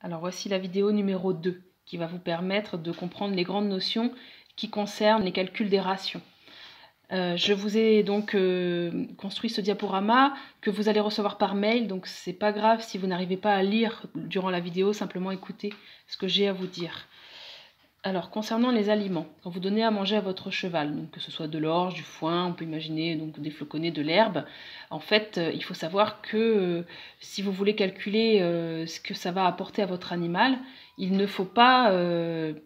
Alors voici la vidéo numéro 2 qui va vous permettre de comprendre les grandes notions qui concernent les calculs des rations. Je vous ai donc construit ce diaporama que vous allez recevoir par mail, donc c'est pas grave si vous n'arrivez pas à lire durant la vidéo, simplement écoutez ce que j'ai à vous dire. Alors, concernant les aliments, quand vous donnez à manger à votre cheval, donc que ce soit de l'orge, du foin, on peut imaginer donc des floconnés, de l'herbe, en fait, il faut savoir que si vous voulez calculer ce que ça va apporter à votre animal, il ne faut pas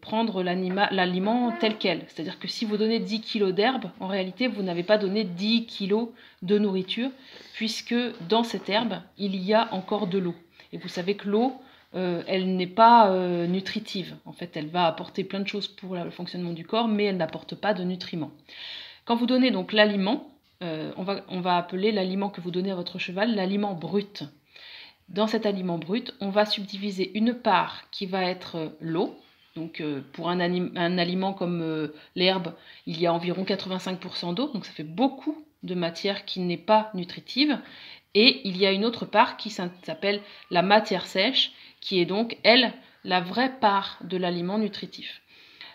prendre l'aliment tel quel. C'est-à-dire que si vous donnez 10 kg d'herbe, en réalité, vous n'avez pas donné 10 kg de nourriture, puisque dans cette herbe, il y a encore de l'eau. Et vous savez que l'eau, elle n'est pas nutritive. En fait, elle va apporter plein de choses pour le fonctionnement du corps, mais elle n'apporte pas de nutriments. Quand vous donnez donc l'aliment, on va appeler l'aliment que vous donnez à votre cheval l'aliment brut. Dans cet aliment brut, on va subdiviser une part qui va être l'eau. Donc pour un aliment comme l'herbe, il y a environ 85% d'eau, donc ça fait beaucoup de matière qui n'est pas nutritive. Et il y a une autre part qui s'appelle la matière sèche, qui est donc, elle, la vraie part de l'aliment nutritif.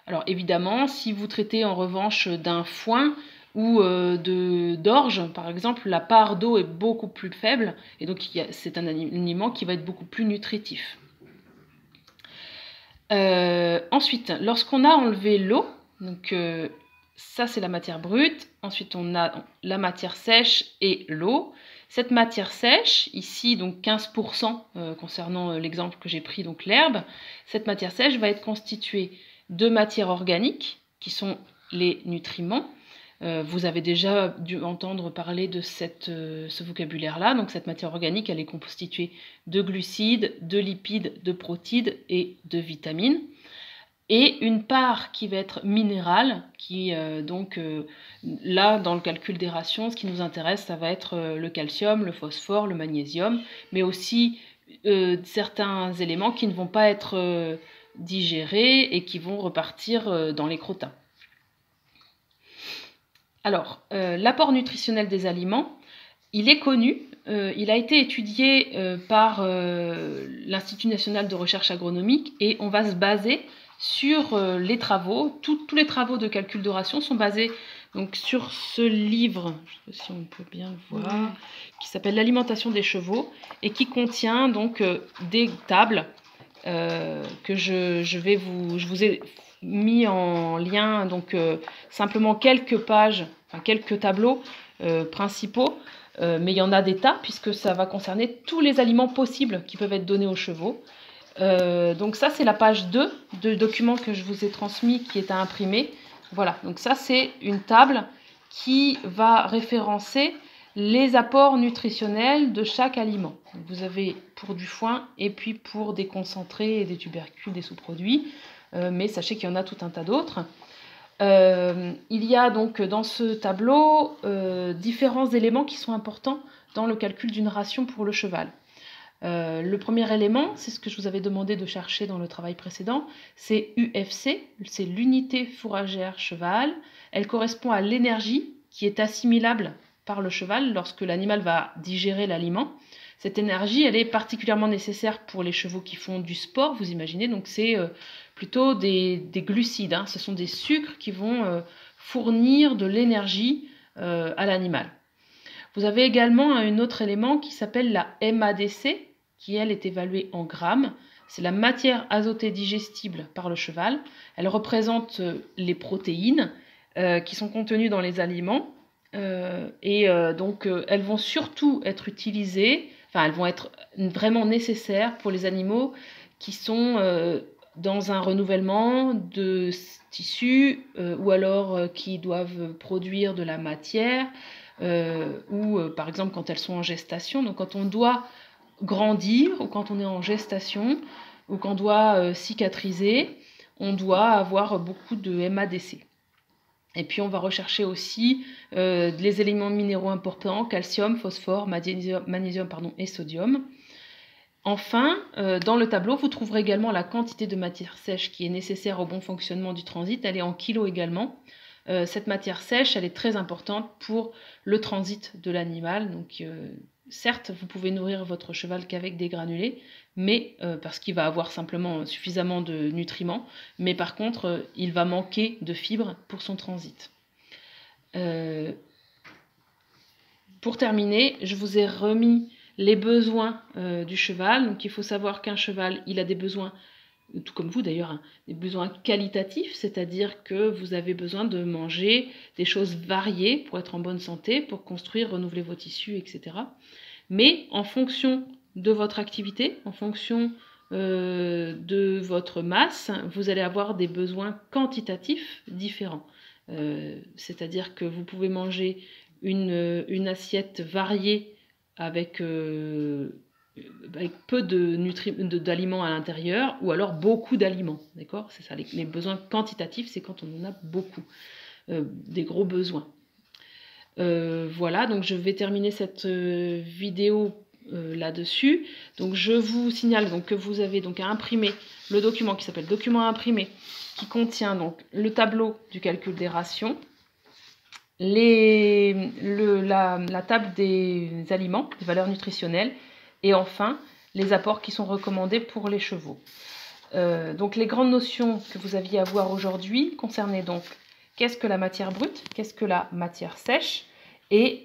Alors évidemment, si vous traitez en revanche d'un foin ou d'orge, par exemple, la part d'eau est beaucoup plus faible, et donc c'est un aliment qui va être beaucoup plus nutritif. Ensuite, lorsqu'on a enlevé l'eau, donc ça c'est la matière brute, ensuite on a la matière sèche et l'eau. Cette matière sèche, ici donc 15% concernant l'exemple que j'ai pris, donc l'herbe, cette matière sèche va être constituée de matières organiques, qui sont les nutriments. Vous avez déjà dû entendre parler de ce vocabulaire-là. Donc cette matière organique, elle est constituée de glucides, de lipides, de protides et de vitamines. Et une part qui va être minérale, qui là, dans le calcul des rations, ce qui nous intéresse, ça va être le calcium, le phosphore, le magnésium, mais aussi certains éléments qui ne vont pas être digérés et qui vont repartir dans les crottins. Alors, l'apport nutritionnel des aliments, il est connu, il a été étudié par l'Institut national de recherche agronomique et on va se baser sur les travaux. Tous les travaux de calcul de ration sont basés donc, sur ce livre, je ne sais pas si on peut bien le voir, qui s'appelle L'alimentation des chevaux et qui contient donc des tables que je vous ai mis en lien, donc simplement quelques pages, enfin, quelques tableaux principaux, mais il y en a des tas puisque ça va concerner tous les aliments possibles qui peuvent être donnés aux chevaux. Donc ça c'est la page 2 de document que je vous ai transmis qui est à imprimer. Voilà, donc ça c'est une table qui va référencer les apports nutritionnels de chaque aliment. Donc vous avez pour du foin et puis pour des concentrés et des tubercules, des sous-produits, mais sachez qu'il y en a tout un tas d'autres. Il y a donc dans ce tableau différents éléments qui sont importants dans le calcul d'une ration pour le cheval. Le premier élément, c'est ce que je vous avais demandé de chercher dans le travail précédent, c'est UFC, c'est l'unité fourragère cheval. Elle correspond à l'énergie qui est assimilable par le cheval lorsque l'animal va digérer l'aliment. Cette énergie, elle est particulièrement nécessaire pour les chevaux qui font du sport, vous imaginez, donc c'est plutôt des glucides, hein. Ce sont des sucres qui vont fournir de l'énergie à l'animal. Vous avez également un autre élément qui s'appelle la MADC, qui elle est évaluée en grammes. C'est la matière azotée digestible par le cheval. Elle représente les protéines qui sont contenues dans les aliments. Donc elles vont surtout être utilisées, enfin elles vont être vraiment nécessaires pour les animaux qui sont dans un renouvellement de tissus ou alors qui doivent produire de la matière ou par exemple quand elles sont en gestation. Donc quand on doit grandir ou quand on est en gestation ou quand on doit cicatriser, on doit avoir beaucoup de MADC. Et puis on va rechercher aussi les éléments minéraux importants, calcium, phosphore, magnésium et sodium. Enfin, dans le tableau, vous trouverez également la quantité de matière sèche qui est nécessaire au bon fonctionnement du transit. Elle est en kilos également. Cette matière sèche, elle est très importante pour le transit de l'animal. Donc certes, vous pouvez nourrir votre cheval qu'avec des granulés, mais parce qu'il va avoir simplement suffisamment de nutriments, mais par contre, il va manquer de fibres pour son transit. Pour terminer, je vous ai remis les besoins du cheval. Donc il faut savoir qu'un cheval, il a des besoins, tout comme vous d'ailleurs, hein, des besoins qualitatifs, c'est-à-dire que vous avez besoin de manger des choses variées pour être en bonne santé, pour construire, renouveler vos tissus, etc. Mais en fonction de votre activité, en fonction de votre masse, vous allez avoir des besoins quantitatifs différents. C'est-à-dire que vous pouvez manger une assiette variée avec peu d'aliments à l'intérieur, ou alors beaucoup d'aliments, d'accord? C'est ça, les besoins quantitatifs, c'est quand on en a beaucoup, des gros besoins. Voilà, donc je vais terminer cette vidéo là-dessus. Donc je vous signale donc, que vous avez donc à imprimer le document qui s'appelle document à imprimer, qui contient donc le tableau du calcul des rations, la table des aliments, des valeurs nutritionnelles, et enfin les apports qui sont recommandés pour les chevaux. Donc les grandes notions que vous aviez à voir aujourd'hui concernaient donc qu'est-ce que la matière brute, qu'est-ce que la matière sèche, et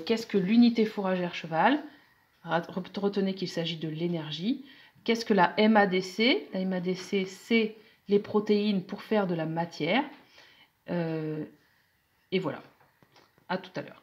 qu'est-ce que l'unité fourragère cheval. Retenez qu'il s'agit de l'énergie. Qu'est-ce que la MADC? La MADC, c'est les protéines pour faire de la matière. Et voilà. À tout à l'heure.